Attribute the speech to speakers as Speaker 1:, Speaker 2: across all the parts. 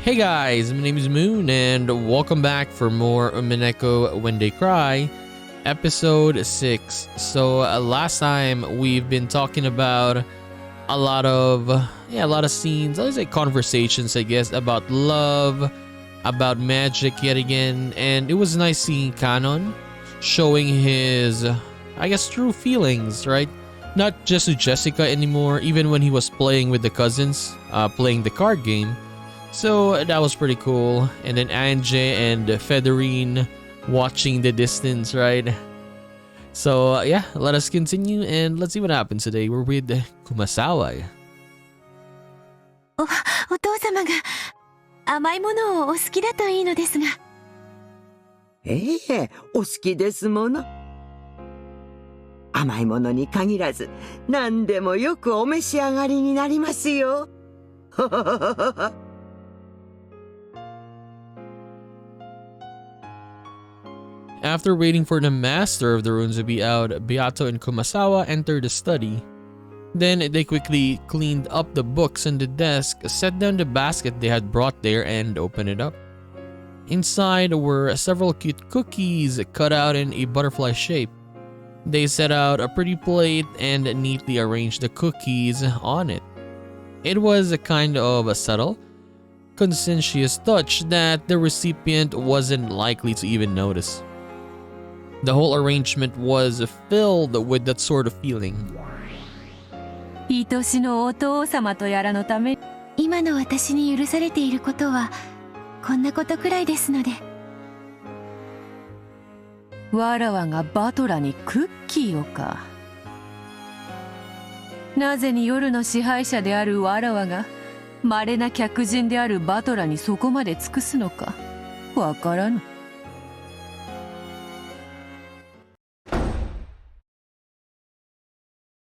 Speaker 1: Hey guys, my name is Moon and welcome back for more Umineko When They Cry, episode 6. So last time we've been talking about a lot of scenes, let's say conversations I guess, about love, about magic yet again, and it was nice seeing Kanon showing his true feelings, right? Not just to Jessica anymore, even when he was playing with the cousins, playing the card game. So that was pretty cool. And then Anje and Federine watching the distance, right? So yeah, let us continue and let's see what happens today. We're with Kumasawa.
Speaker 2: お父様が甘いものをお好きだといいのですが。
Speaker 3: ええ、お好きですもの。甘いものに限らず、何でもよくお召し上がりになりますよ。
Speaker 1: After waiting for the master of the runes to be out, Beato and Kumasawa entered the study. Then they quickly cleaned up the books on the desk, set down the basket they had brought there, and opened it up. Inside were several cute cookies cut out in a butterfly shape. They set out a pretty plate and neatly arranged the cookies on it. It was a kind of a subtle, conscientious touch that the recipient wasn't likely to even notice. The whole arrangement was filled with that sort of feeling.
Speaker 2: 愛しのお父様とやらのため、今の私に許されていることはこんなことくらいですので。わらわがバトラにクッキーをか。なぜに夜の支配者であるわらわが稀な客人であるバトラにそこまで尽くすのかわからぬ。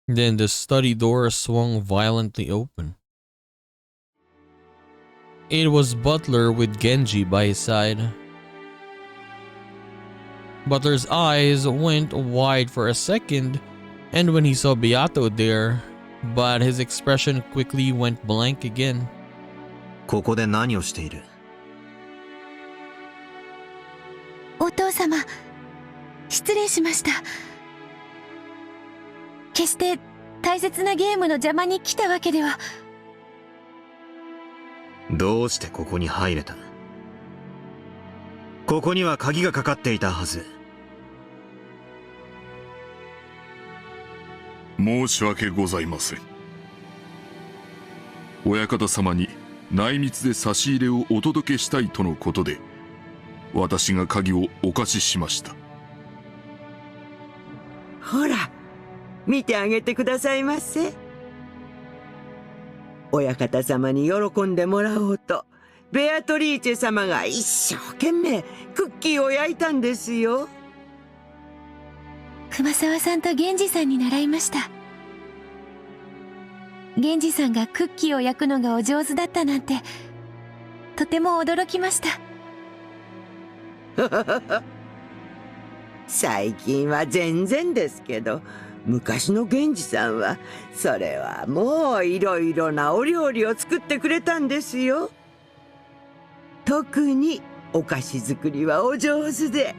Speaker 1: Then the study door swung violently open. It was Butler with Genji by his side. Butler's eyes went wide for a second, and when he saw Beato there, but his expression quickly went blank again.
Speaker 4: ここで何をしている？
Speaker 2: お父様、失礼しました。決して大切なゲームの邪魔に来たわけでは。
Speaker 4: どうしてここに入れた？ここには鍵がかかっていたはず。
Speaker 5: 申し訳ございません。親方様に内密で差し入れをお届けしたいとのことで、私が鍵をお貸ししました。
Speaker 3: ほら、見てあげてくださいませ。親方様に喜んでもらおうと、ベアトリーチェ様が一生懸命クッキーを焼いたんですよ。
Speaker 2: 熊沢さんと源氏さんに習いました。源氏さんがクッキーを焼くのがお上手だったなんて、とても驚きました。
Speaker 3: 最近は全然ですけど、昔の源氏さんはそれはもういろいろなお料理を作ってくれたんですよ。特にお菓子作りはお上手で。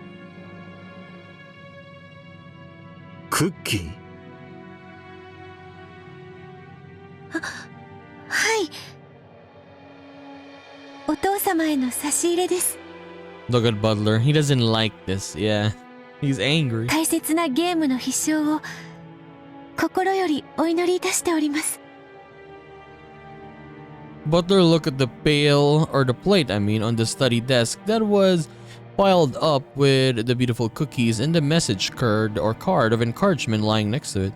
Speaker 4: クッキー？
Speaker 2: はい。お父様への差し入れです。
Speaker 1: Look at Butler. He doesn't like this. Yeah, he's angry.
Speaker 2: 大切なゲームの必勝を心よりお祈りいたしております。
Speaker 1: Butler looked at the plate, on the study desk that was piled up with the beautiful cookies and the message card of encouragement lying next to it.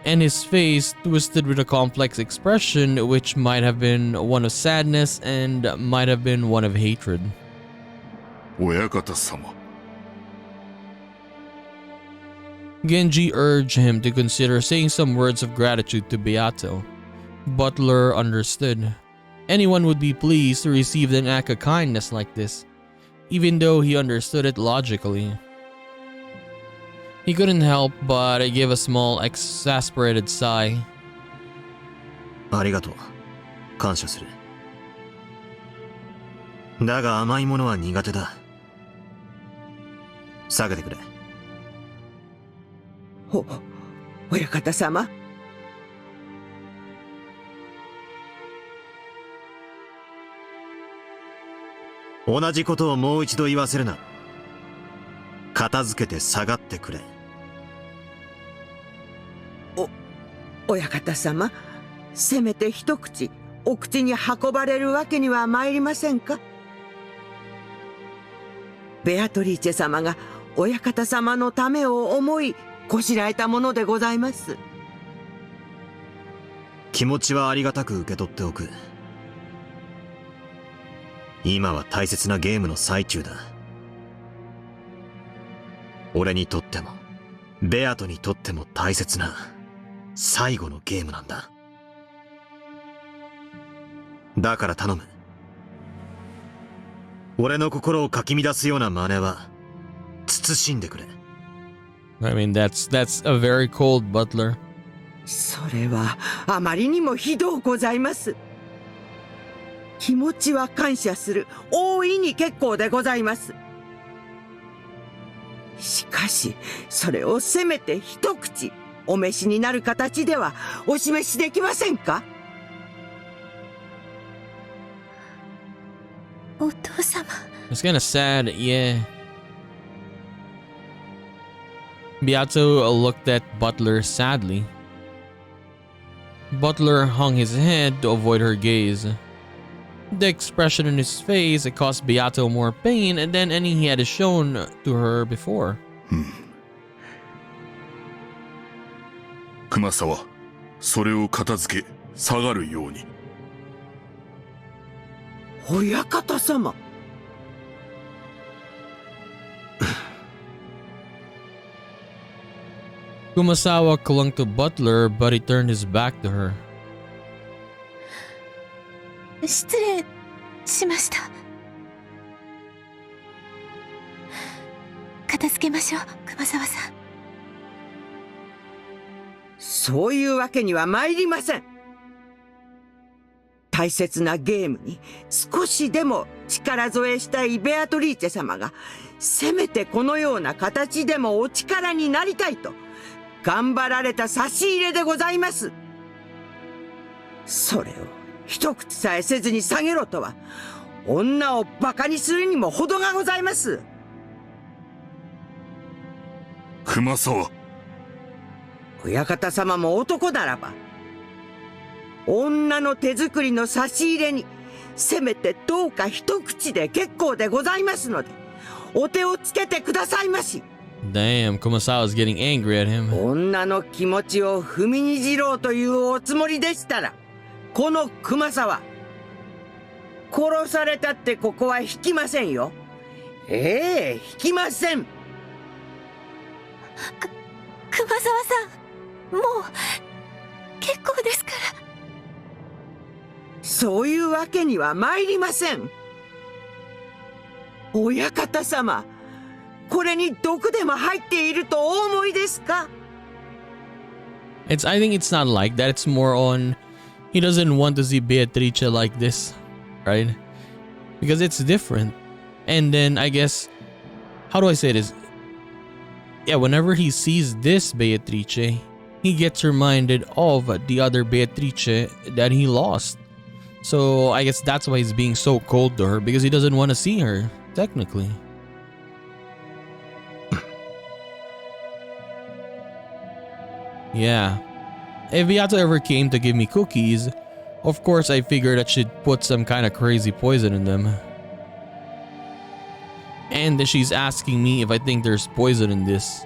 Speaker 1: And his face twisted with a complex expression which might have been one of sadness and might have been one of hatred.
Speaker 5: 親方様。
Speaker 1: Genji urged him to consider saying some words of gratitude to Beato. Butler understood. Anyone would be pleased to receive an act of kindness like this, even though he understood it logically. He couldn't help but give a small, exasperated sigh.
Speaker 4: ありがとう。感謝する。だが甘いものは苦手だ。下げてくれ。
Speaker 3: 親方様。
Speaker 4: 同じことをもう一度言わせるな。片付けて下がってくれ。
Speaker 3: 親方様、せめて一口お口に運ばれるわけには参りませんか。ベアトリーチェ様が親方様のためを思いこしらえたものでございます。
Speaker 4: 気持ちはありがたく受け取っておく。今は大切なゲームの最中だ。俺にとってもベアトにとっても大切な最後のゲームなんだ。だから頼む。俺の心をかき乱すような真似は慎んでくれ。
Speaker 1: I mean, that's a very cold butler.
Speaker 3: それはあまりにもひどうございます。気持ちは感謝する。大いに結構でございます。しかし、それをせめて一口お召しになる形ではお示しできませんか。
Speaker 2: お父様。
Speaker 1: It's kind of sad, yeah. Beato looked at Butler sadly. Butler hung his head to avoid her gaze. The expression on his face caused Beato more pain than any he had shown to her before.
Speaker 5: 熊沢、それを片付け下がるように。
Speaker 3: 親方様。
Speaker 1: Kumasawa clung to Butler, but he turned his back to her.
Speaker 2: 失礼しました。片付けましょう、熊沢さん。
Speaker 3: そういうわけには参りません。大切なゲームに少しでも力添えしたいベアトリーチェ様が、せめてこのような形でもお力になりたいと頑張られた差し入れでございます。それを一口さえせずに下げろとは、女を馬鹿にするにも程がございます。
Speaker 5: 熊沢。
Speaker 3: 親方様も男ならば、女の手作りの差し入れにせめてどうか一口で結構でございますので、お手をつけてくださいまし。
Speaker 1: Damn, Kumasawa's getting angry at him.
Speaker 3: 女の気持ちを踏みにじろうというおつもりでしたら、この熊沢、殺されたってここは引きませんよ。引きません。
Speaker 2: 熊沢さん、もう結構ですから。
Speaker 3: そういうわけには参りません。親方様、これに毒でも入っているとお思いですか。
Speaker 1: I think it's not like that. It's more on he doesn't want to see Beatrice like this, right? Because it's different. And then I guess, how do I say this? Yeah, whenever he sees this Beatrice, he gets reminded of the other Beatrice that he lost. So I guess that's why he's being so cold to her, because he doesn't want to see her, technically. Yeah. If Beato ever came to give me cookies, of course I figured that she'd put some kind of crazy poison in them. And she's asking me if I think there's poison in this.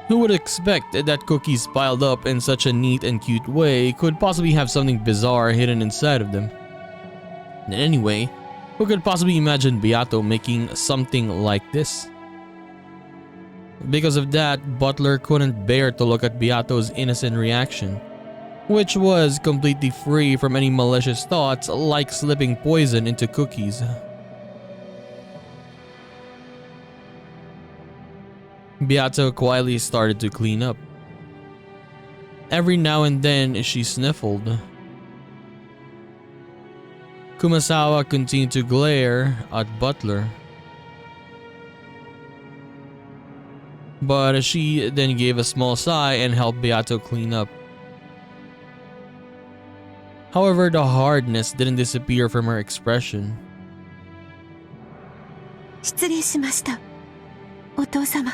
Speaker 1: Who would expect that cookies piled up in such a neat and cute way could possibly have something bizarre hidden inside of them? And anyway, who could possibly imagine Beato making something like this? Because of that, Butler couldn't bear to look at Beato's innocent reaction, which was completely free from any malicious thoughts like slipping poison into cookies. Beato quietly started to clean up. Every now and then she sniffled. Kumasawa continued to glare at Butler, but she then gave a small sigh and helped Beato clean up. However, the hardness didn't disappear from her expression.
Speaker 2: 失礼しました、お父様。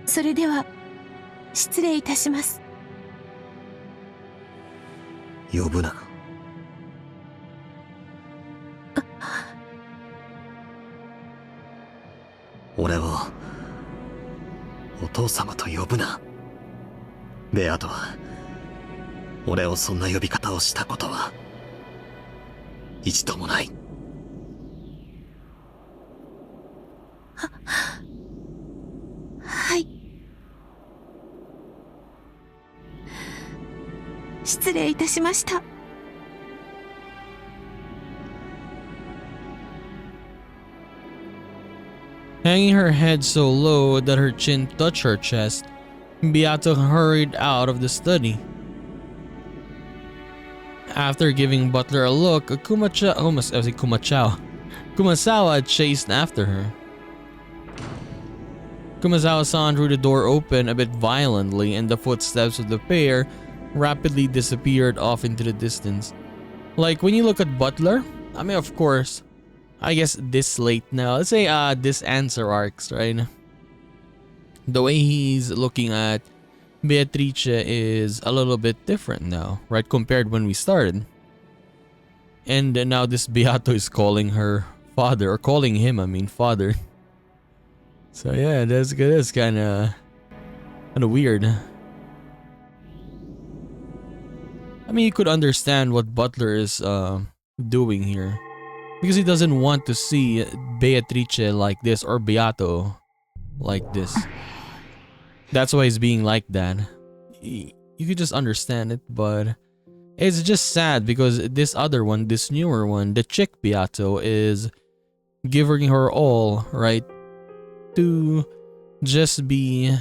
Speaker 2: それでは失礼いたします。
Speaker 4: 呼ぶな。俺をお父様と呼ぶな。ベアトは俺をそんな呼び方をしたことは一度もない。
Speaker 2: はい。失礼いたしました。
Speaker 1: Hanging her head so low that her chin touched her chest, Beato hurried out of the study. After giving Butler a look, Kumasawa chased after her. Kumasawa-san drew the door open a bit violently, and the footsteps of the pair rapidly disappeared off into the distance. Like when you look at Butler, I mean, of course, I guess this late now, let's say this answer arcs, right? The way he's looking at Beatrice is a little bit different now, right? Compared when we started. And now this Beato is calling her father, or calling him, I mean, father. So yeah, that's kind of weird. I mean, you could understand what Butler is doing here, because he doesn't want to see Beatrice like this, or Beato like this. That's why he's being like that. You could just understand it, but it's just sad because this other one, this newer one, the chick Beato, is giving her all, right, to just be,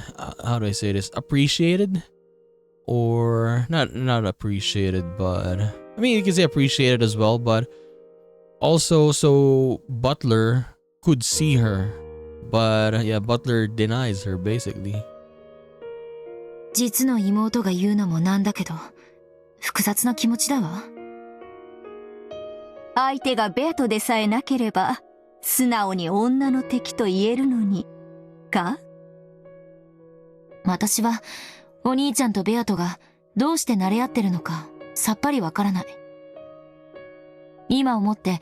Speaker 1: how do I say this, appreciated? Or not appreciated, but I mean, you can say appreciated as well, but also so Butler could see her. But yeah, Butler denies her basically.
Speaker 2: 実の妹が言うのもなんだけど、複雑な気持ちだわ。相手がベアトでさえなければ、素直に女の敵と言えるのに、か？私は、お兄ちゃんとベアトがどうして慣れ合ってるのか、さっぱりわからない。今思って、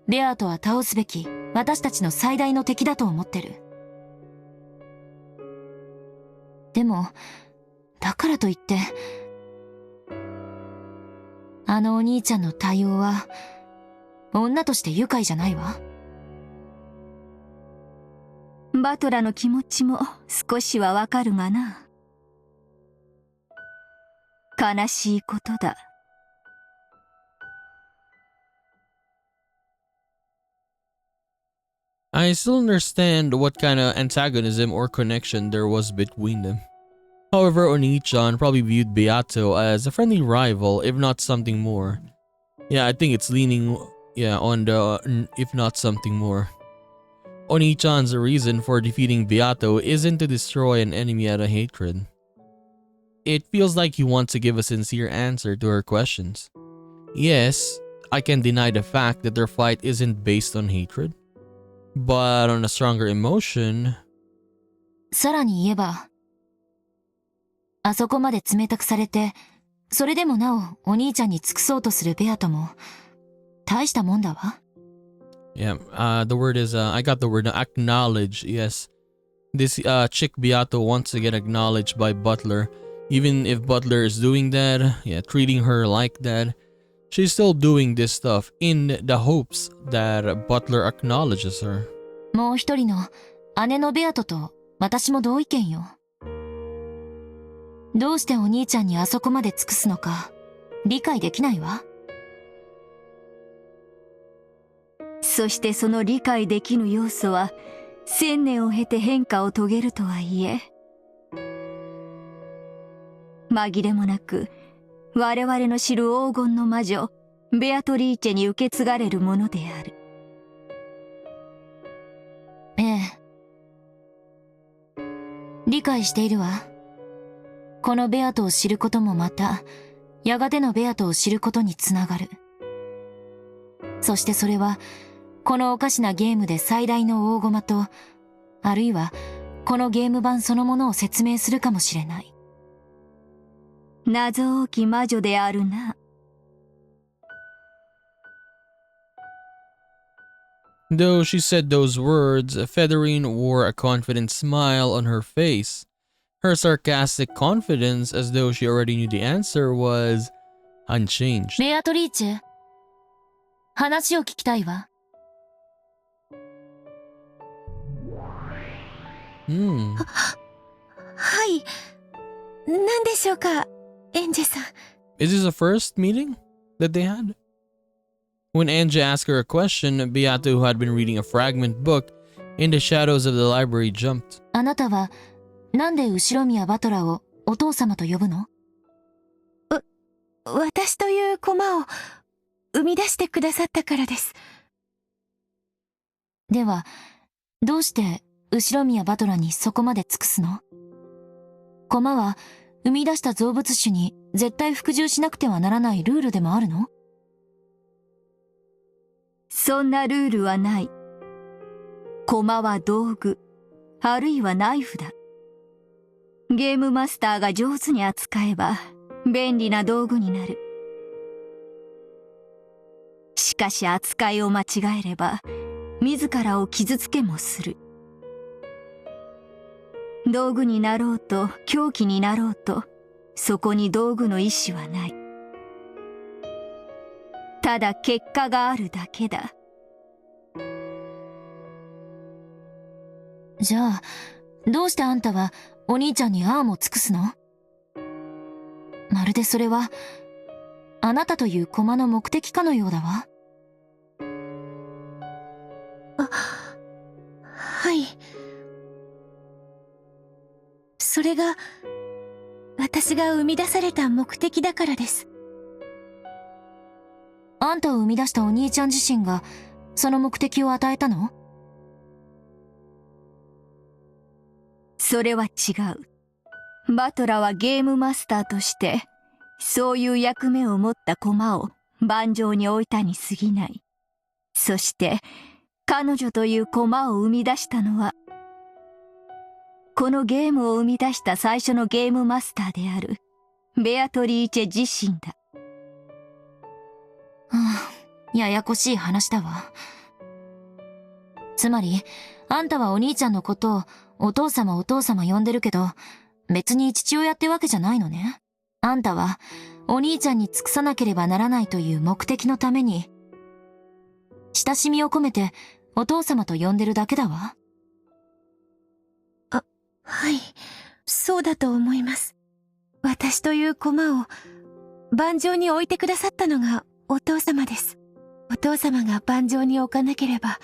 Speaker 2: ベアトは倒すべき、私たちの最大の敵だと思ってる。でも、だからといって、あのお兄ちゃんの対応は、女として愉快じゃないわ。バトラの気持ちも少しはわかるがな。悲しいことだ。
Speaker 1: I still understand what kind of antagonism or connection there was between them. However, Oni-chan probably viewed Beato as a friendly rival, if not something more. Yeah, I think it's leaning, on the if not something more. Oni-chan's reason for defeating Beato isn't to destroy an enemy out of hatred. It feels like he wants to give a sincere answer to her questions. Yes, I can deny the fact that their fight isn't based on hatred, but on a stronger emotion.
Speaker 2: さらに言えば、あそこまで冷たくされて、それでもなおお兄ちゃんに尽くそうとするベアトも、大したもんだわ。
Speaker 1: Yeah, the word is, I got the word acknowledge, yes. This chick Beato wants to get acknowledged by Butler. Even if Butler is doing that, yeah, treating her like that, she's still doing this stuff in the hopes that Butler acknowledges her.
Speaker 2: もう一人の姉のベアトと私も同意見よ。どうしてお兄ちゃんにあそこまで尽くすのか理解できないわ。そしてその理解できぬ要素は1000年を経て変化を遂げるとはいえ、紛れもなく我々の知る黄金の魔女ベアトリーチェに受け継がれるものである。ええ。理解しているわ。このベアトを知ることもまた、やがてのベアトを知ることにつながる。そしてそれは、このおかしなゲームで最大の大駒と、あるいは、このゲーム版そのものを説明するかもしれない。謎多き魔女であるな。
Speaker 1: Though she said those words, Federine wore a confident smile on her face. Her sarcastic confidence, as though she already knew the answer, was unchanged.
Speaker 2: ベアトリーチェ、話を聞きたいわ。はい。何でしょうか、エンジェさん。
Speaker 1: Is this the first meeting that they had? When Anja asked her a question, Beato, who had been reading a fragment book in the shadows of the library, jumped.
Speaker 2: あなたは、なんで後宮バトラをお父様と呼ぶの？私という駒を生み出してくださったからです。では、どうして後宮バトラにそこまで尽くすの？駒は生み出した造物種に絶対服従しなくてはならないルールでもあるの？そんなルールはない。駒は道具、あるいはナイフだ。ゲームマスターが上手に扱えば便利な道具になる。しかし扱いを間違えれば自らを傷つけもする。道具になろうと凶器になろうと、そこに道具の意志はない。ただ結果があるだけだ。じゃあ、どうしてあんたはお兄ちゃんにああも尽くすの？まるでそれは、あなたという駒の目的かのようだわ。はい。それが、私が生み出された目的だからです。あんたを生み出したお兄ちゃん自身が、その目的を与えたの？それは違う。バトラはゲームマスターとして、そういう役目を持った駒を盤上に置いたに過ぎない。そして、彼女という駒を生み出したのは、このゲームを生み出した最初のゲームマスターである、ベアトリーチェ自身だ。ややこしい話だわ。つまり、あんたはお兄ちゃんのことをお父様お父様呼んでるけど、別に父親ってわけじゃないのね。あんたは、お兄ちゃんに尽くさなければならないという目的のために、親しみを込めてお父様と呼んでるだけだわ。はい、そうだと思います。私という駒を盤上に置いてくださったのがお父様です。お父様が盤上に置かなければ、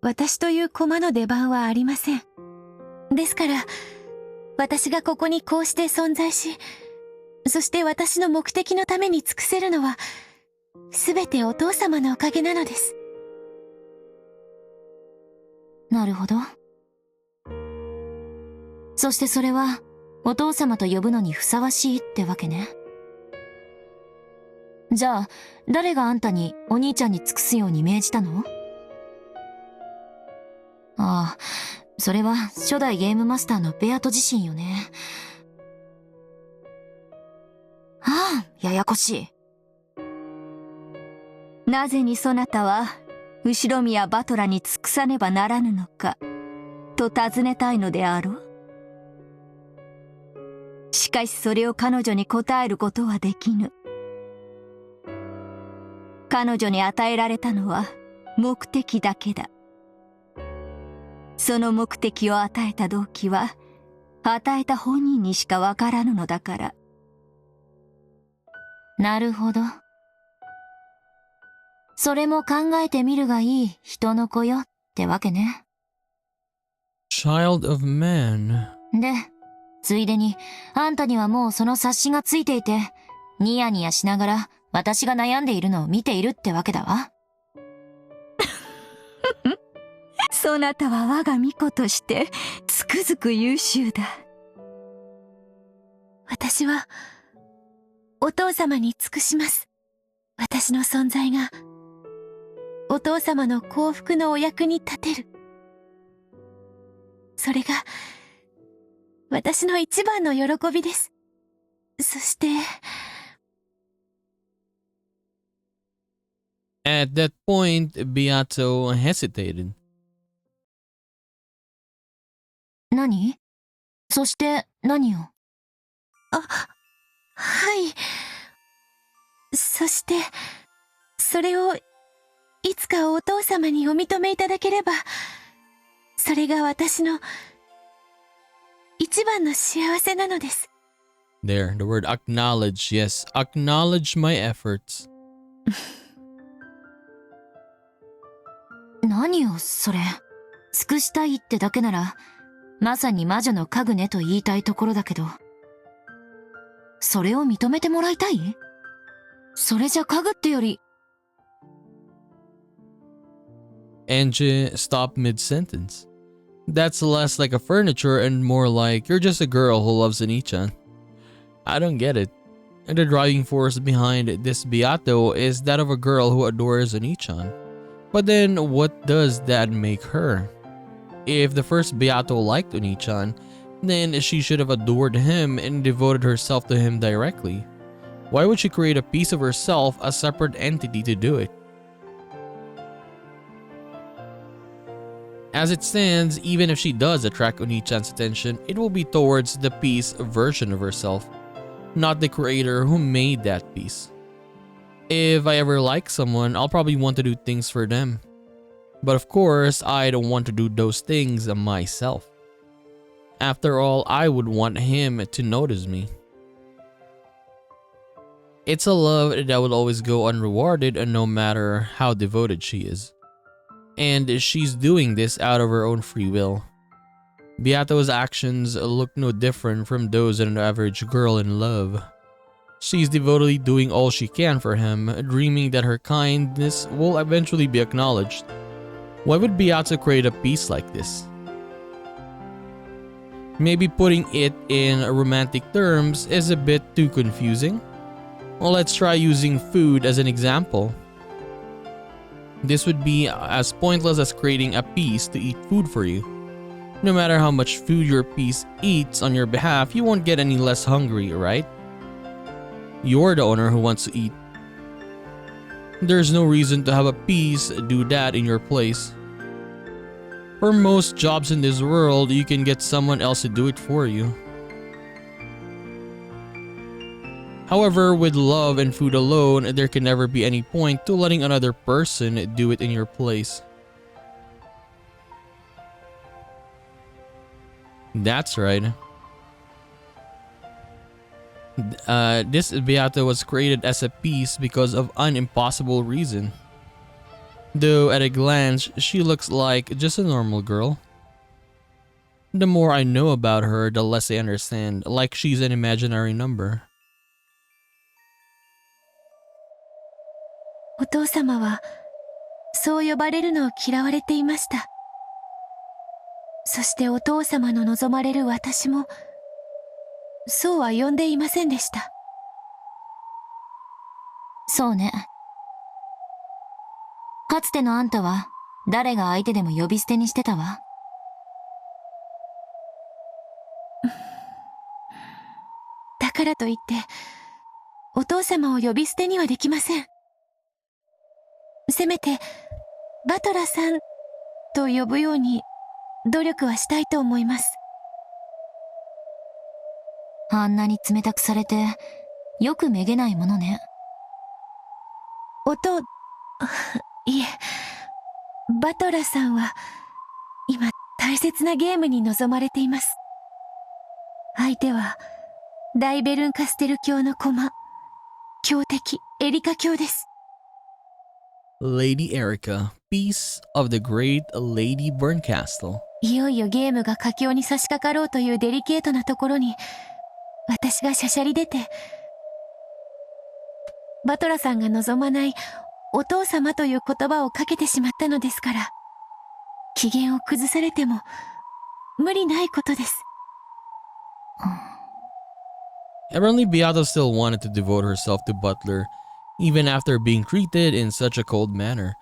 Speaker 2: 私という駒の出番はありません。ですから、私がここにこうして存在し、そして私の目的のために尽くせるのは、すべてお父様のおかげなのです。なるほど。そしてそれは、お父様と呼ぶのにふさわしいってわけね。じゃあ、誰があんたにお兄ちゃんに尽くすように命じたの？ああ、それは初代ゲームマスターのベアト自身よね。ああ、ややこしい。なぜにそなたは、後宮バトラに尽くさねばならぬのか、と尋ねたいのであろう。しかしそれを彼女に答えることはできぬ。彼女に与えられたのは目的だけだ。その目的を与えた動機は、与えた本人にしかわからぬのだから。なるほど。それも考えてみるがいい人の子よってわけね。
Speaker 1: Child of man.
Speaker 2: で、ついでに、あんたにはもうその察しがついていて、ニヤニヤしながら私が悩んでいるのを見ているってわけだわ。
Speaker 6: そなたは我が巫女としてつくづく優秀だ。私はお父様に尽くします。私の存在がお父様の幸福のお役に立てる。それが私の一番の喜びです。そして、
Speaker 1: At that point, Beato hesitated.
Speaker 2: 何？そして何を？
Speaker 6: はい。そして、それをいつかお父様にお認めいただければ、それが私の一番の幸せなのです。
Speaker 1: There, the word acknowledge. Yes, acknowledge my efforts.
Speaker 2: 何よ、それ。尽くしたいってだけなら、まさに魔女の家具ねと言いたいところだけど。それを認めてもらいたい？それじゃ家具ってより。
Speaker 1: Angie stopped mid-sentence. That's less like a furniture and more like you're just a girl who loves Anichan. I don't get it. The driving force behind this Beato is that of a girl who adores Anichan. But then what does that make her? If the first Beato liked Onichan, then she should have adored him and devoted herself to him directly. Why would she create a piece of herself, a separate entity, to do it? As it stands, even if she does attract Onichan's attention, it will be towards the piece version of herself, not the creator who made that piece. If I ever like someone, I'll probably want to do things for them. But of course, I don't want to do those things myself. After all, I would want him to notice me. It's a love that will always go unrewarded no matter how devoted she is. And she's doing this out of her own free will. Beato's actions look no different from those of an average girl in love. She's devotedly doing all she can for him, dreaming that her kindness will eventually be acknowledged. Why would Beato create a piece like this? Maybe putting it in romantic terms is a bit too confusing. Well, let's try using food as an example. This would be as pointless as creating a piece to eat food for you. No matter how much food your piece eats on your behalf, you won't get any less hungry, right? You're the owner who wants to eat. There's no reason to have a piece do that in your place. For most jobs in this world, you can get someone else to do it for you. However, with love and food alone, there can never be any point to letting another person do it in your place. That's right. This Beato was created as a piece because of an impossible reason. Though at a glance, she looks like just a normal girl. The more I know about her, the less I understand, like she's an imaginary number.
Speaker 6: お父様はそう呼ばれるのを嫌われていました。そしてお父様の望まれる私もそうは呼んでいませんでした。
Speaker 2: そうね。かつてのあんたは誰が相手でも呼び捨てにしてたわ。
Speaker 6: だからといってお父様を呼び捨てにはできません。せめてバトラさんと呼ぶように努力はしたいと思います。
Speaker 2: あんなに冷たくされてよくめげないものね。
Speaker 6: いえ、バトラさんは今大切なゲームに臨まれています。相手は大ベルンカステル教の駒、強敵エリカ教です。
Speaker 1: Lady Erica, piece of the great Lady Burncastle.
Speaker 6: いよいよゲームが佳境に差し掛かろうというデリケートなところに私がしゃしゃり出て、バトラさんが望まないお父様という言葉をかけてしまったのですから、機嫌を崩されても無理ないことです。
Speaker 1: Apparently, Beato still wanted to devote herself to Butler, even after being treated in such a cold manner.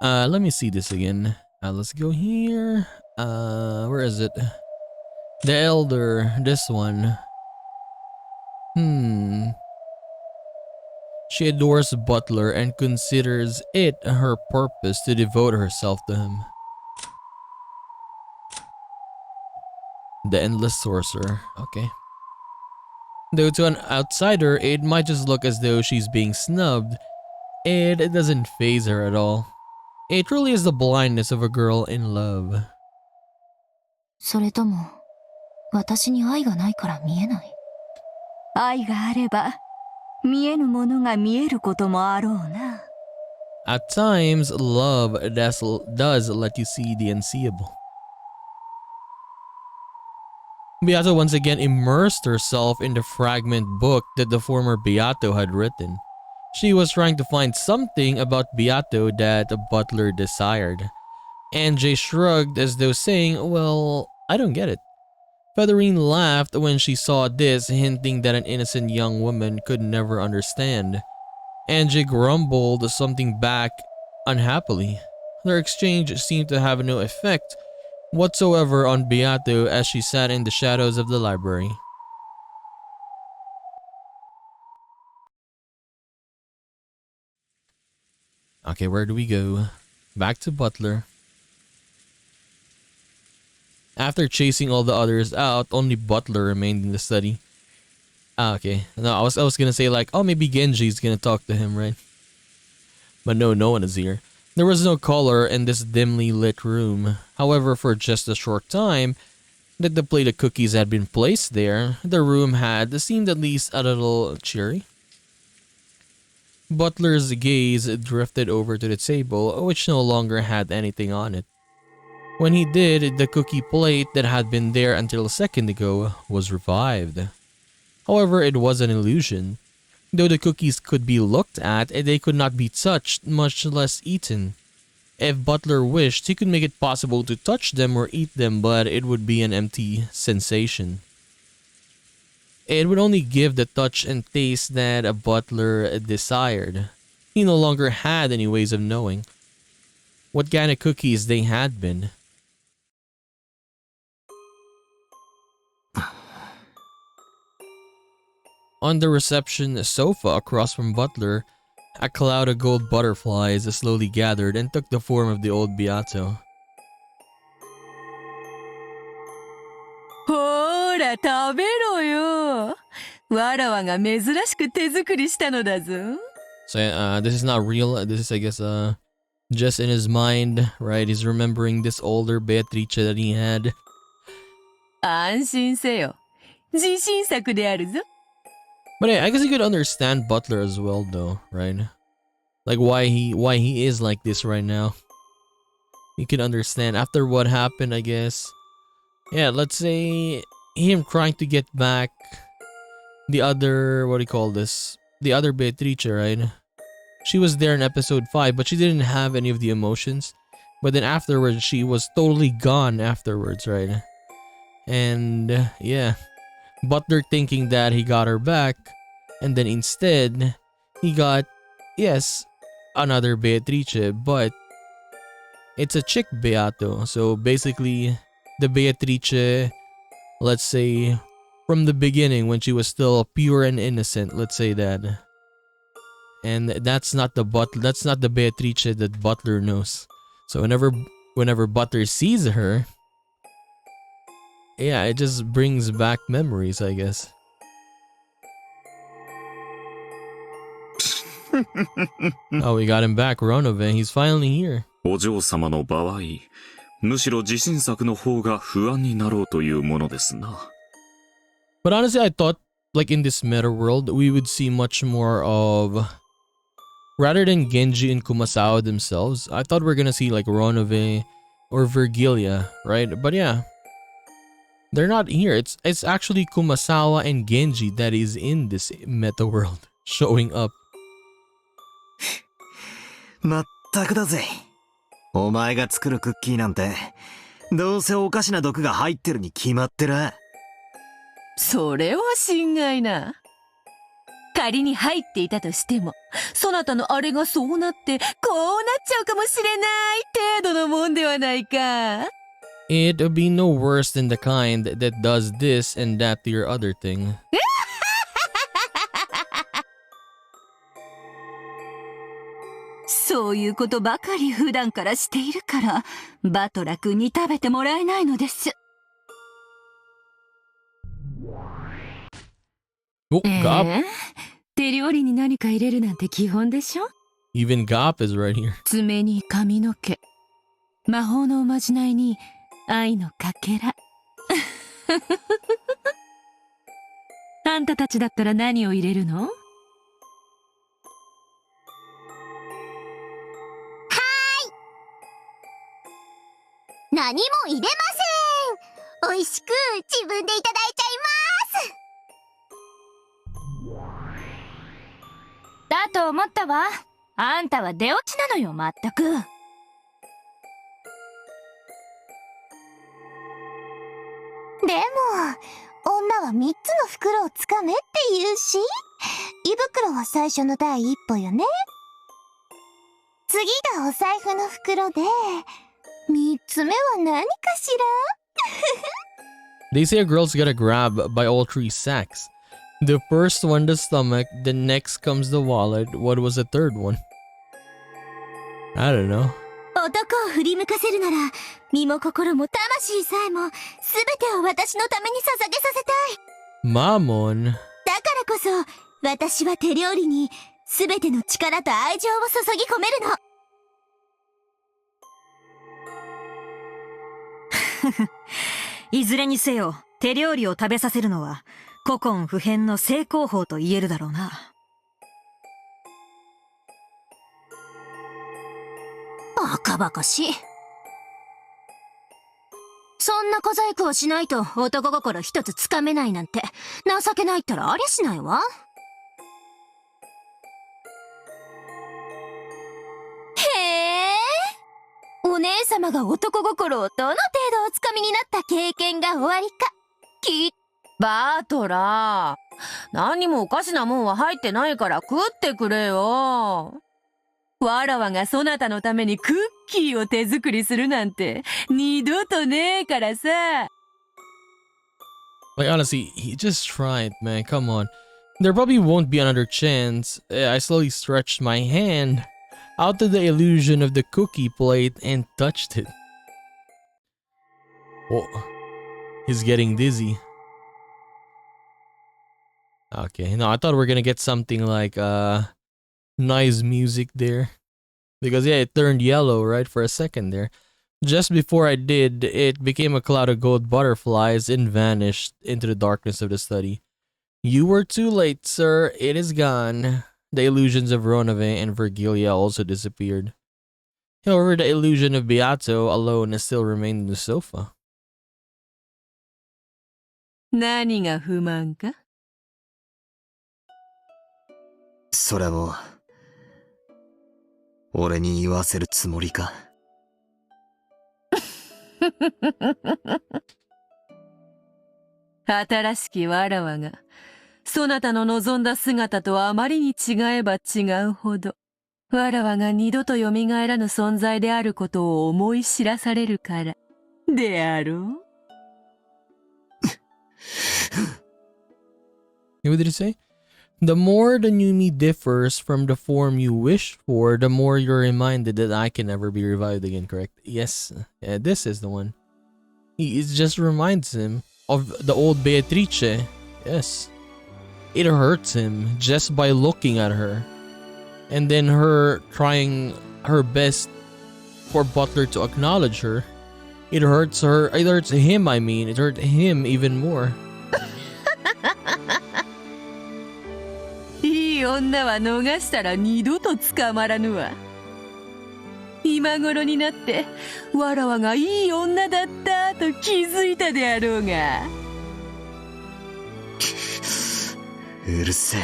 Speaker 1: Let me see this again. Let's go here. Where is it? The Elder, this one. She adores Butler and considers it her purpose to devote herself to him. The Endless Sorcerer. Okay. Though to an outsider, it might just look as though she's being snubbed, it doesn't faze her at all. It truly is the blindness of a girl in love.
Speaker 2: それとも、私に愛がないから見えない？
Speaker 7: 愛があれば、見えぬものが見えることもあろうな。
Speaker 1: At times, love does let you see the unseeable. Beato once again immersed herself in the fragment book that the former Beato had written. She was trying to find something about Beato that Butler desired. Anjay shrugged as though saying, well, I don't get it. Featherine laughed when she saw this, hinting that an innocent young woman could never understand. Anjay grumbled something back unhappily. Their exchange seemed to have no effect whatsoever on Beato as she sat in the shadows of the library. Okay, where do we go? Back to Butler. After chasing all the others out, only Butler remained in the study. Okay. No, I was gonna say like, oh, maybe Genji's gonna talk to him, right? But no, no one is here. There was no color in this dimly lit room. However, for just a short time that the plate of cookies had been placed there, the room had seemed at least a little cheery. Butler's gaze drifted over to the table, which no longer had anything on it. When he did, the cookie plate that had been there until a second ago was revived. However, it was an illusion. Though the cookies could be looked at, they could not be touched, much less eaten. If Butler wished, he could make it possible to touch them or eat them, but it would be an empty sensation. It would only give the touch and taste that a Butler desired. He no longer had any ways of knowing what kind of cookies they had been. On the reception sofa across from Butler, a cloud of gold butterflies slowly gathered and took the form of the old Beato.
Speaker 7: ほら、食べろよ。わらわが珍しく手作りしたのだぞ。
Speaker 1: So this is not real. This is, I guess, just in his mind, right? He's remembering this older Beatrice that he had.
Speaker 7: 安心せよ。自信作であるぞ。
Speaker 1: But I guess you could understand Butler as well, though, right? Like why he is like this right now. You can understand after what happened, I guess. Yeah, let's say him trying to get back the other, what do you call this? The other Beatrice, right? She was there in episode 5, but she didn't have any of the emotions. But then afterwards, she was totally gone afterwards, right? And yeah, Butler thinking that he got her back, and then instead, he got, yes, another Beatrice, but it's a chick Beato. So basically, the Beatrice, let's say, from the beginning when she was still pure and innocent, let's say that. And that's not the Beatrice that Butler knows. So whenever Butler sees her, yeah, it just brings back memories, I guess. Oh, we got him back, Ronove. He's finally here.
Speaker 8: お嬢様の場合、むしろ自信作の方が不安になろうというものですな。
Speaker 1: But honestly, I thought, like in this meta world, we would see much more of, rather than Genji and Kumasawa themselves, I thought we're gonna see like Ronove or Virgilia, right? But yeah, they're not here. It's actually Kumasawa and Genji that is in this meta world showing up.
Speaker 4: まったくだぜ。お前が作るクッキーなんて、どうせおかしな毒が入ってるに決まってる。
Speaker 7: それは心外な。仮に入っていたとしても、そなたのあれがそうなって、こうなっちゃうかもしれない程度のもんではないか。
Speaker 1: It'd be no worse than the kind that does this and that to your other thing.
Speaker 7: そういうことばかり普段からしているから、バトラ君に食べてもらえないのです。
Speaker 1: Oh, Gop.
Speaker 7: 手料理に何か入れるなんて基本でしょ？
Speaker 1: Even Gop is right here.
Speaker 7: 爪に髪の毛、魔法のおまじないに愛のかけら。あんたたちだったら何を入れるの？
Speaker 9: 何も入れません。美味しく自分でいただいちゃいます。
Speaker 2: だと思ったわ。あんたは出落ちなのよ、まったく。
Speaker 9: でも、女は3つの袋をつかめって言うし、胃袋は最初の第一歩よね。次がお財布の袋で、3つ目は何かしら？
Speaker 1: They say a girl's gotta grab by all three sacks. The first one, the stomach. The next comes the wallet. What was the third one? I don't know.
Speaker 9: 男を振り向かせるなら、身も心も魂さえも、すべてを私のために捧げさせたい。
Speaker 1: Mamon.
Speaker 9: だからこそ、私は手料理に、すべての力と愛情を注ぎ込めるの。
Speaker 10: いずれにせよ、手料理を食べさせるのは、古今不変の正攻法と言えるだろうな。
Speaker 2: バカバカしい。そんな小細工をしないと男心一つつかめないなんて、情けないったらありゃしないわ。
Speaker 9: へえ。お姉様が男心をどの程度おつかみになった経験がおありか。
Speaker 7: バトラー、何にもおかしなもんは入ってないから食ってくれよ。わらわがそなたのためにクッキーを手作りするなんて二度とねえからさ。
Speaker 1: Like, honestly, he just tried, man. Come on. There probably won't be another chance. I slowly stretched my hand out to the illusion of the cookie plate and touched it. Oh, he's getting dizzy. Okay, no, I thought we were gonna get something like nice music there. Because yeah, it turned yellow right for a second there. Just before I did, it became a cloud of gold butterflies and vanished into the darkness of the study. You were too late, sir. It is gone. The illusions of Ronave and Vergilia also disappeared. However, the illusion of Beato alone still remained in the sofa.
Speaker 7: 何が不満か？
Speaker 4: それも、俺に言わせるつもりか。
Speaker 7: 新しきわらわが、そなたの望んだ姿とあまりに違えば違うほど、わらわが二度と蘇らぬ存在であることを思い知らされるから、であろう。
Speaker 1: What did it say? The more the new me differs from the form you wish for, the more you're reminded that I can never be revived again, correct? Yes, yeah, this is the one. It just reminds him of the old Beatrice. Yes. It hurts him just by looking at her. And then her trying her best for Butler to acknowledge her. It hurts her. It hurts him, I mean. It hurt him even more.
Speaker 7: いい女は逃したら二度と捕まらぬわ。今頃になってわらわがいい女だったと気づいたであろうが。
Speaker 4: うるせえ。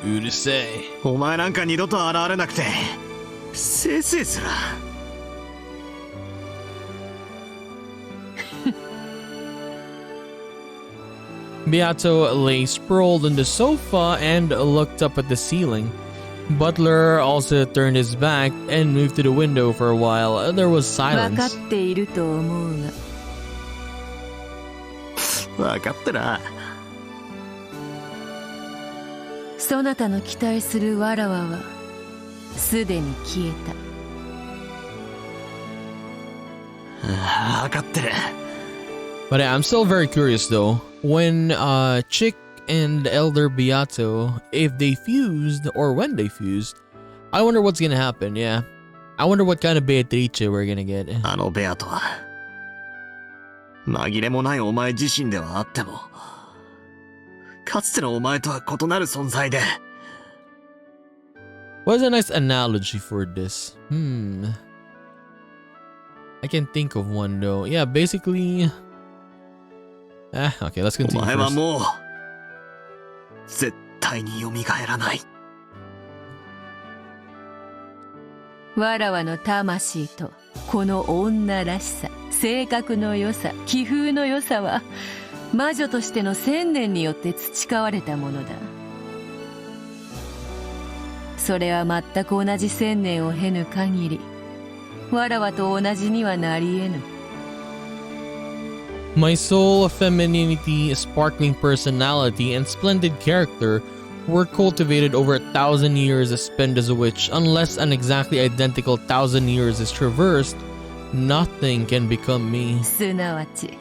Speaker 1: うるせえ。
Speaker 4: お前なんか二度と現れなくてせいせいすら。
Speaker 1: Beato lay sprawled on the sofa and looked up at the ceiling. Butler also turned his back and moved to the window for a while. There was
Speaker 7: 分か
Speaker 1: silence.
Speaker 7: っていると思うが、
Speaker 4: 分かってな。
Speaker 7: そなたの期待するわらわはすでに消えた。
Speaker 4: 分かってる。
Speaker 1: But I'm still very curious though. When Chick and Elder Beato, if they fused or when they fused, I wonder what's gonna happen. Yeah, I wonder what kind of Beatrice we're gonna get.
Speaker 4: あのベアとは紛れもないお前自身ではあっても、かつてのお前とは異なる存在で。
Speaker 1: What's a nice analogy for this? I can think of one though. Yeah, basically. Okay, let's
Speaker 4: お
Speaker 1: continue
Speaker 4: 前は
Speaker 1: first.
Speaker 4: もう絶対に蘇らない。
Speaker 7: わらわの魂とこの女らしさ、性格の良さ、気風の良さは魔女としての1000年によって培われたものだ。それは全く同じ1000年を経ぬ限り、わらわと同じにはなり得ぬ。
Speaker 1: My soul, femininity, sparkling personality, and splendid character were cultivated over 1,000 years spent as a witch. Unless an exactly identical 1,000 years is traversed, nothing can become me.
Speaker 7: すなわち、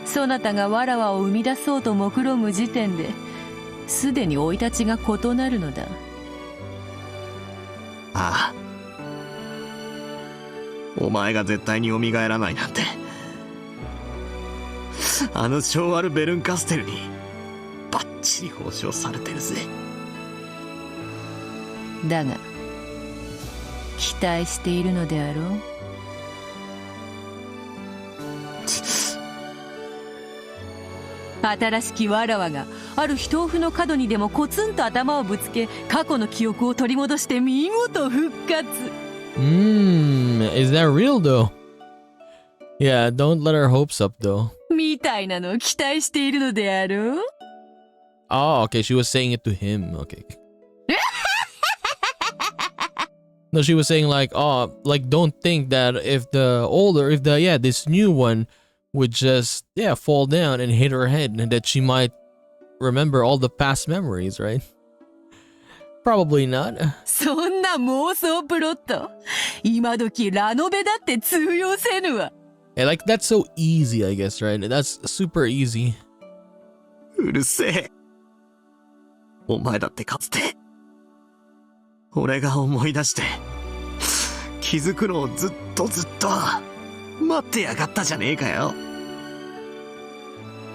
Speaker 7: そなたがわらわを生み出そうと目論む時点で、すでに生い立ちが異なるのだ。
Speaker 4: ああ。お前が絶対に蘇らないなんて。あの小アルベルンカステルにバッチリ保証されてるぜ。
Speaker 7: だが期待しているのであろう。新しきわらわがある秘豆腐の角にでもコツンと頭をぶつけ、過去の記憶を取り戻して見事復活。
Speaker 1: Is that real though? Yeah, don't let our hopes up though.
Speaker 7: みたいなのを期待しているのであろう。
Speaker 1: Oh, okay, she was saying it to him. Okay. No, she was saying like, oh, like don't think that if this new one would just fall down and hit her head, and that she might remember all the past memories, right? Probably not.
Speaker 7: そんな妄想プロット、今時ラノベだって通用せぬわ。
Speaker 1: Yeah, like that's so easy, I guess, right? That's super easy.
Speaker 4: うるせえ。お前だってかつて俺が思い出して気づくのをずっと待ってやがったじゃねえかよ。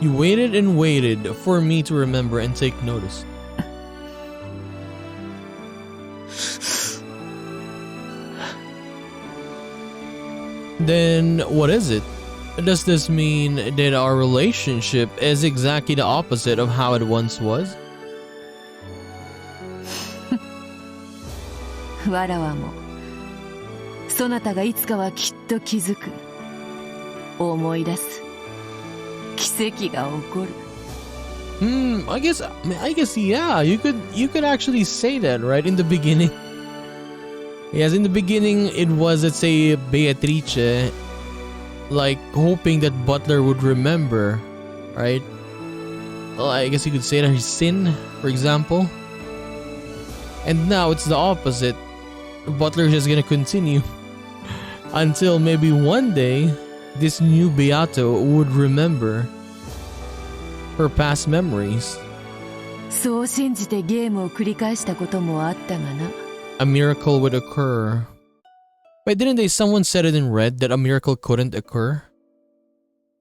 Speaker 1: You waited and waited for me to remember and take notice. Then what is it? Does this mean that our relationship is exactly the opposite of how it once was?
Speaker 7: わらわもそなたがいつかはきっと気づく、思い出す、奇跡が起こる。
Speaker 1: I guess yeah, you could actually say that, right? In the beginning. Yes, in the beginning it was, let's say, Beatrice like hoping that Butler would remember, right? Well, I guess you could say that her sin, for example. And now it's the opposite. Butler is just gonna continue until maybe one day this new Beato would remember her past memories.
Speaker 7: そう信じてゲームを繰り返したこともあったがな。
Speaker 1: A miracle would occur. Wait, someone said it in red that a miracle couldn't occur?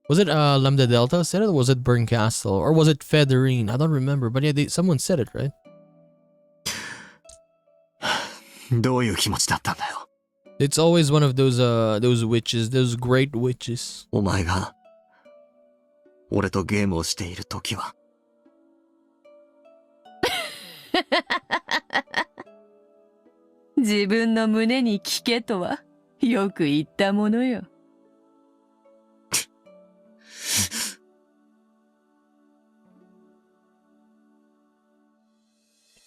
Speaker 1: Was it Lambda Delta said it, or was it Burn Castle? Or was it Federine? I don't remember, but yeah, someone said it, right?
Speaker 4: どういう気持ちだったんだよ。
Speaker 1: It's always one of those witches, those great witches.
Speaker 4: お前が俺とゲームをしている時は。
Speaker 7: 自分の胸に聞けとはよく言ったものよ。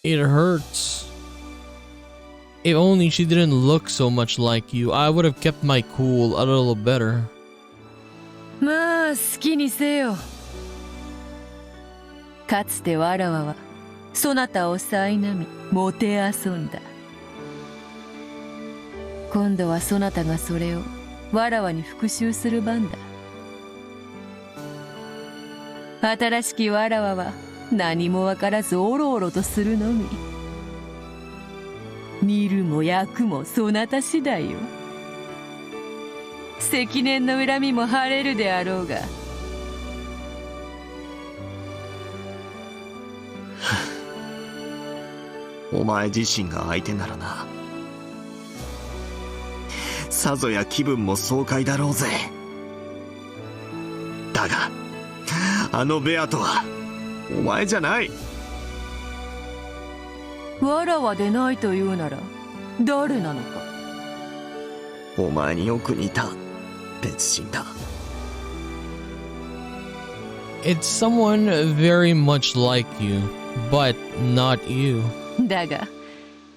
Speaker 1: It hurts. If only she didn't look so much like you, I would have kept my cool a little better.
Speaker 7: まあ好きにせよ。かつてわらわはそなたを苛みもて遊んだ。今度はそなたがそれをわらわに復讐する番だ。新しきわらわは何もわからずおろおろとするのみ。見るも焼くもそなた次第よ。積年の恨みも晴れるであろうが。
Speaker 4: お前自身が相手ならな。さぞや気分も爽快だろうぜ。だがあのベアとはお前じゃない。
Speaker 7: わらわでないというなら誰なのか。
Speaker 4: お前によく似た別人だ。
Speaker 1: It's someone very much like you, but not you.
Speaker 7: だが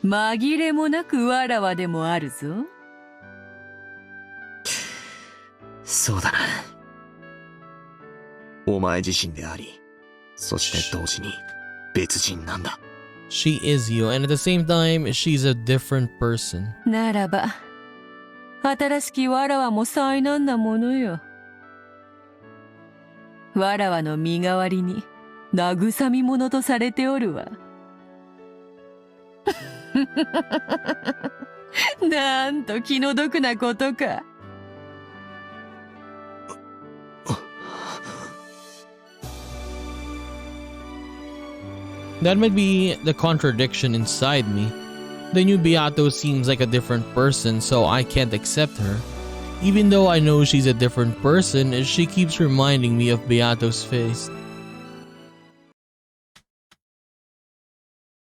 Speaker 7: 紛れもなくわらわでもあるぞ。
Speaker 4: そうだな。お前自身であり、そして同時に別人なんだ。
Speaker 1: She is you, and at the same time, she's a different person.
Speaker 7: ならば新しきわらわも災難なものよ。わらわの身代わりに慰み者とされておるわ。なんと気の毒なことか。
Speaker 1: That might be the contradiction inside me. The new Beato seems like a different person, so I can't accept her. Even though I know she's a different person, she keeps reminding me of Beato's face.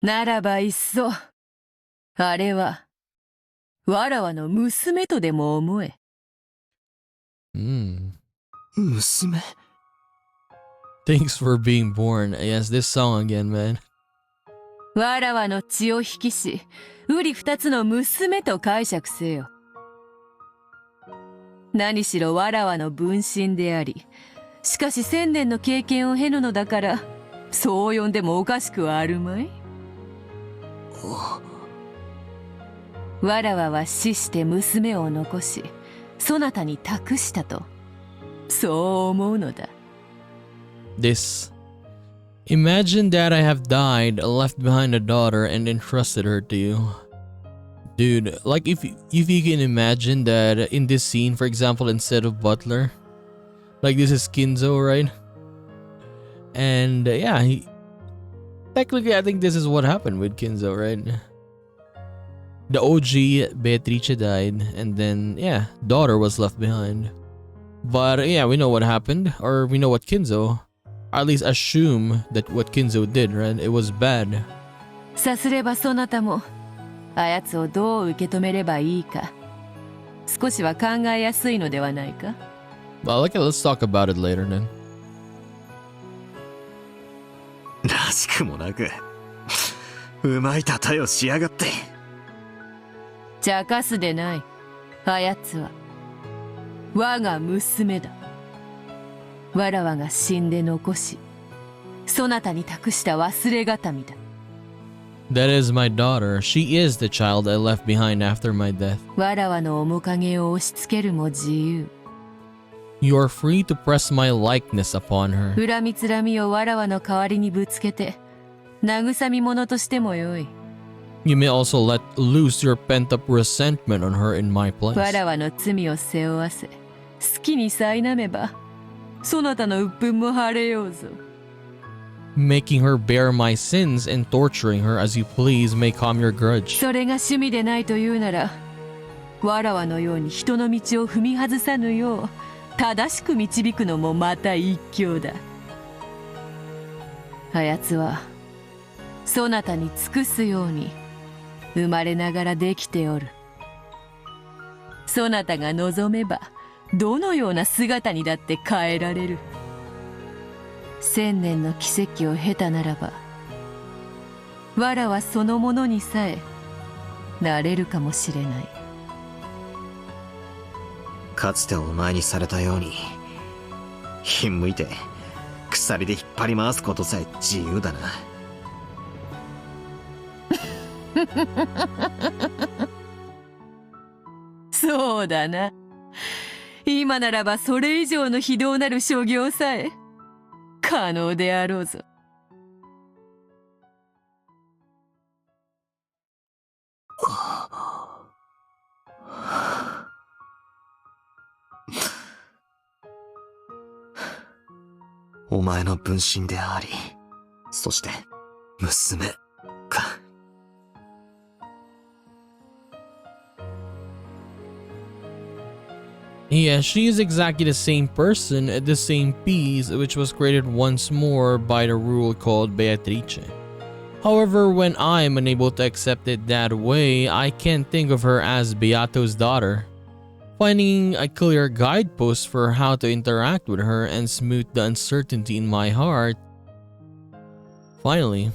Speaker 7: ならばいっそ、あれはわらわの娘とでも思え。
Speaker 4: 娘
Speaker 1: Thanks for being born. Yes, this song again, man.
Speaker 7: わらわの血を引きし、うり二つの娘と解釈せよ。何しろわらわの分身であり、しかし1000年の経験を経ぬのだから、そう呼んでもおかしくはあるまい。わらわは死して娘を残し、そなたに託したと、そう思うのだ。
Speaker 1: This. Imagine that I have died, left behind a daughter, and entrusted her to you. Dude, like if you can imagine that in this scene, for example, instead of Butler, like this is Kinzo, right? And yeah, technically I think this is what happened with Kinzo, right? The OG Beatrice died, and then yeah, daughter was left behind. But yeah, we know what happened, or we know what Kinzo, or at least assume that what Kinzo did, right? It was bad.
Speaker 7: さすればそなたもあやつをどう受け止めればいいか少しは考えやすいのではないか。
Speaker 1: Well, let's talk about it later then.
Speaker 4: らしくもなくうまい例えをしやがって。
Speaker 7: 茶化すでない。あやつは我が娘だ。わらわが死んで残しそなたに託した忘れがたみだ。
Speaker 1: That is my daughter. She is the child I left behind after my death.
Speaker 7: わらわの面影を押し付けるも自由。
Speaker 1: You are free to press my likeness upon her.
Speaker 7: 恨みつらみをわらわの代わりにぶつけて慰み者としてもよい。
Speaker 1: You may also let loose your pent-up resentment on her in my
Speaker 7: わ
Speaker 1: place.
Speaker 7: らわの罪を背負わせ好きに苛めばそなたの鬱憤も晴れようぞ。
Speaker 1: Making her bear my sins and torturing her as you please may calm your grudge.
Speaker 7: それが趣味でないというならわらわのように人の道を踏み外さぬよう正しく導くのもまた一興だ。あやつはそなたに尽くすように生まれながらできておる。そなたが望めばどのような姿にだって変えられる。千年の奇跡を経たならば、わらはそのものにさえなれるかもしれない。
Speaker 4: かつてお前にされたように、ひんむいて鎖で引っ張り回すことさえ自由だな。
Speaker 7: そうだな。今ならばそれ以上の非道なる所業さえ可能であろうぞ。
Speaker 4: お前の分身であり、そして娘か。
Speaker 1: Yeah, she is exactly the same person, the same piece, which was created once more by the rule called Beatrice. However, when I am unable to accept it that way, I can't think of her as Beato's daughter. Finding a clear guidepost for how to interact with her and smooth the uncertainty in my heart. Finally,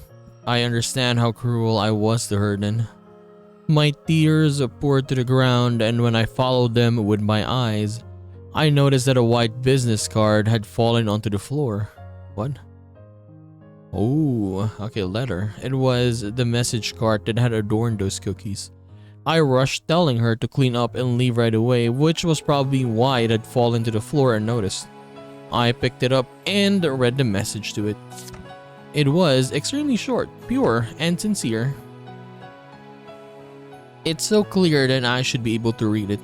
Speaker 1: I understand how cruel I was to her then. My tears poured to the ground, and when I followed them with my eyes, I noticed that a white business card had fallen onto the floor. What? Oh, okay, letter. It was the message card that had adorned those cookies. I rushed, telling her to clean up and leave right away, which was probably why it had fallen to the floor unnoticed. I picked it up and read the message to it. It was extremely short, pure, and sincere. It's so clear that I should be able to read it.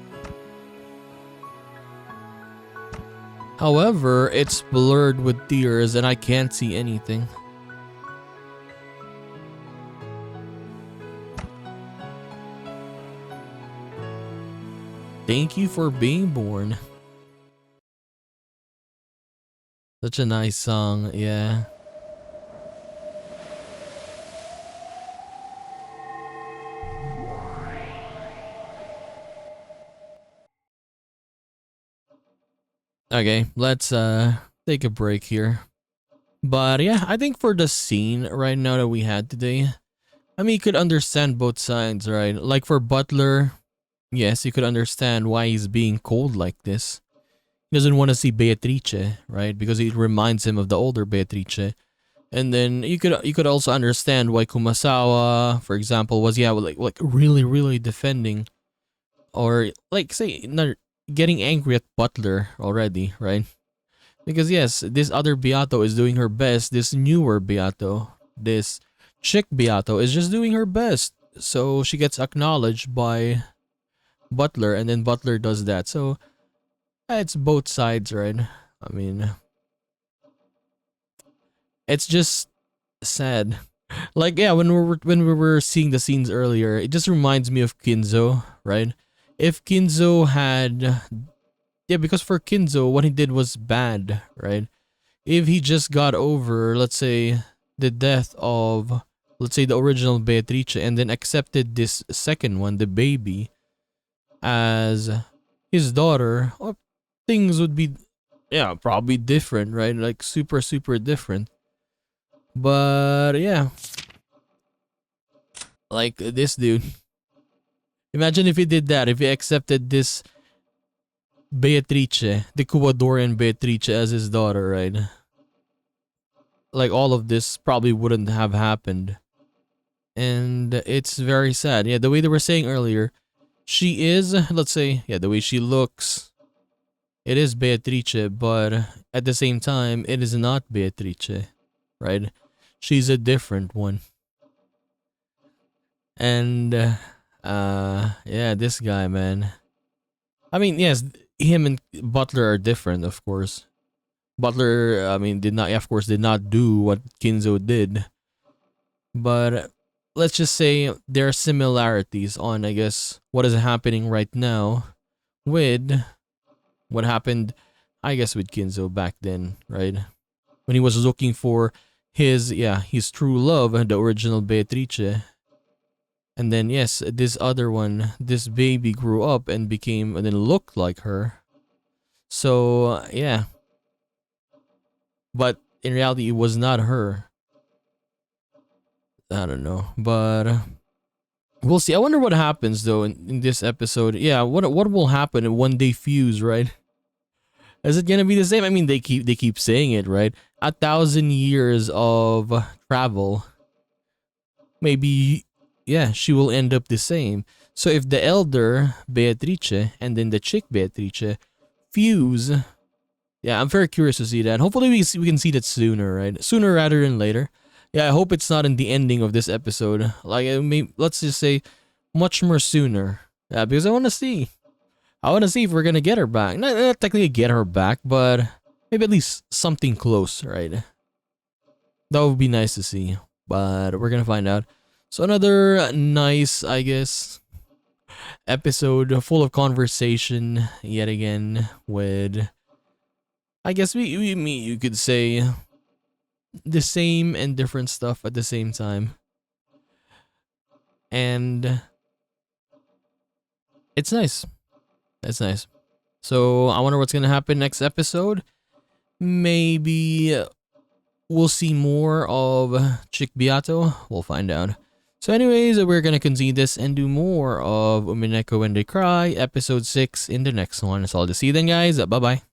Speaker 1: However, it's blurred with tears and I can't see anything. Thank you for being born. Such a nice song, yeah. Okay, let's take a break here. But yeah, I think for the scene right now that we had today, I mean, you could understand both sides, right? Like for Butler, yes, you could understand why he's being cold like this. He doesn't want to see Beatrice, right? Because it reminds him of the older Beatrice. And then you could also understand why Kumasawa, for example, was like really defending, or like say not getting angry at Butler already, right? Because yes, this other Beato is doing her best. This newer Beato, this chick Beato is just doing her best. So she gets acknowledged by Butler, and then Butler does that. So it's both sides, right? I mean, it's just sad. Like yeah, when we were seeing the scenes earlier, it just reminds me of Kinzo, right? If Kinzo had, yeah, because for Kinzo, what he did was bad, right? If he just got over, let's say, the death of, let's say, the original Beatrice, and then accepted this second one, the baby, as his daughter, well, things would be, yeah, probably different, right? Like super different. But yeah, like this dude. Imagine if he did that, if he accepted this Beatrice, the Ecuadorian Beatrice as his daughter, right? Like all of this probably wouldn't have happened. And it's very sad. Yeah, the way they were saying earlier, she is, let's say, yeah, the way she looks, it is Beatrice, but at the same time, it is not Beatrice, right? She's a different one. And, yeah, this guy, man. I mean, yes, him and Butler are different, of course. Butler, I mean, did not do what Kinzo did. But let's just say there are similarities on, I guess, what is happening right now with what happened, I guess, with Kinzo back then, right? When he was looking for his true love, the original Beatrice. And then yes, this other one, this baby grew up and became and then looked like her. So yeah. But in reality, it was not her. I don't know, but we'll see. I wonder what happens though in this episode. Yeah, what will happen when they fuse, right? Is it gonna be the same? I mean, they keep saying it, right? 1,000 years of travel. Maybe, yeah, she will end up the same. So if the elder Beatrice and then the chick Beatrice fuse, yeah, I'm very curious to see that. Hopefully we can see that sooner, right? Sooner rather than later. Yeah, I hope it's not in the ending of this episode. Like, let's just say much more sooner. Yeah, because I want to see. I want to see if we're gonna get her back. Not technically get her back, but maybe at least something close, right? That would be nice to see, but we're gonna find out. So another nice, I guess, episode full of conversation yet again with, I guess you could say, the same and different stuff at the same time. And it's nice. It's nice. So I wonder what's gonna happen next episode. Maybe we'll see more of Chick Beato. We'll find out. So anyways, we're gonna continue this and do more of Umineko When They Cry, episode 6 in the next one. So I'll just see you then, guys. Bye-bye.